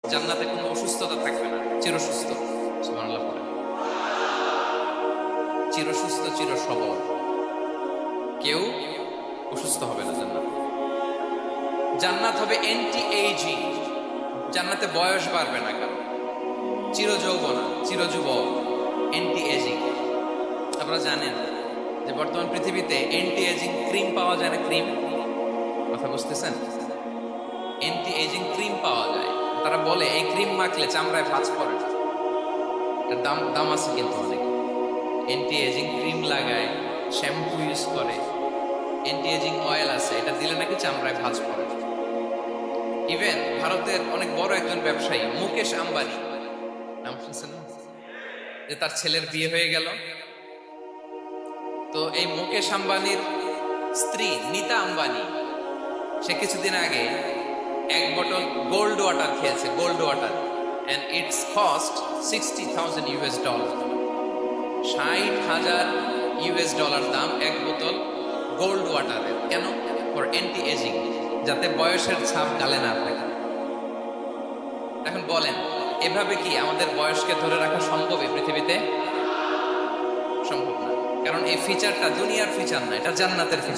জান্নাতে কোনো অসুস্থতা থাকবে না, চিরসুস্থ। সুবহানাল্লাহ পড়ে। চিরসুস্থ, চির সবল, কেউ অসুস্থ হবে না জান্নাতে। জান্নাত হবে এন্টি এইজিং, জান্নাতে বয়স বাড়বে না কারো, চির যৌবনা, চির যুবক, এন্টি এজিং। আপনারা জানেন যে বর্তমান পৃথিবীতে এন্টি এজিং ক্রিম পাওয়া যায় না? ক্রিম, কথা বুঝতেছেন? এন্টি এজিং ক্রিম পাওয়া যায়। তারা বলে এই ক্রিম মাখলে চামড়ায় ভাঁজ পড়ে না। এটার দাম দাম আছে কিন্তু অনেক। এন্টি এজিং ক্রিম লাগায়, শ্যাম্পু ইউজ করে, এন্টি এজিং অয়েল আছে, এটা দিলে নাকি চামড়ায় ভাঁজ পড়ে। ইভেন ভারতের অনেক বড় একজন ব্যবসায়ী মুকেশ আম্বানি, নাম শুনছেন না? যে তার ছেলের বিয়ে হয়ে গেল, তো এই মুকেশ আম্বানির স্ত্রী নীতা আম্বানি, সে কিছুদিন আগে এক বোতল গোল্ড ওয়াটার খেয়েছে, gold water, and its cost $60,000 $60,000 দাম এক বোতল গোল্ড ওয়াটারের। কেন? ফর অ্যান্টি এজিং, যাতে বয়সের ছাপ গালে না থাকে। এখন বলেন, এভাবে কি আমাদের বয়সকে ধরে রাখা সম্ভব এই পৃথিবীতে? সম্ভব না, কারণ এই ফিচারটা দুনিয়ার ফিচার না, এটা জান্নাতের ফিচার।